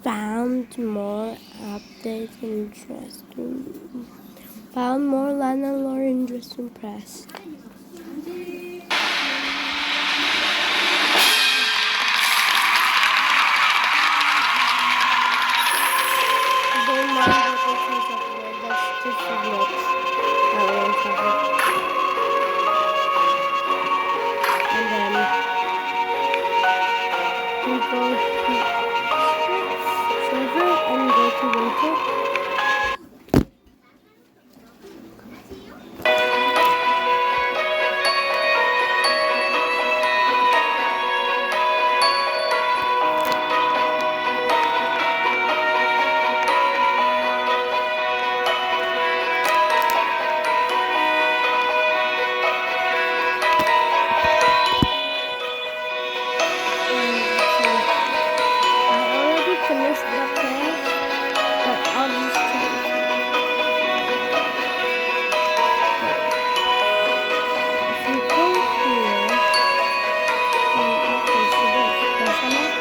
Found more updates interesting. Found more Lana lore interesting press. Don't mind what it says up there. That's just a glitch. That won't cover. And then we go to server and go to winter. Finished the quest, but I'll just try. If you go here, okay, so there's press on it.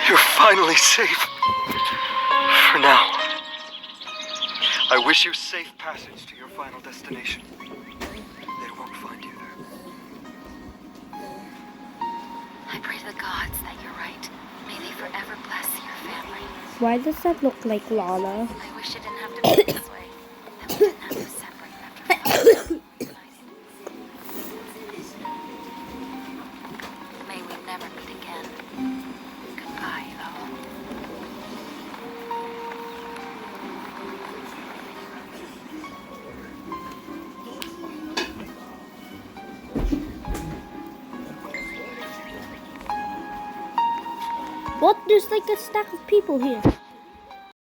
You're finally safe. For now. I wish you safe passage to your final destination. They won't find you there. I pray to the gods that you're right. May they forever bless your family. Why does that look like Lana? I wish it didn't have to be this way. That we didn't have to separate after reunited. May we never meet again. Goodbye, though. What? There's like a stack of people here.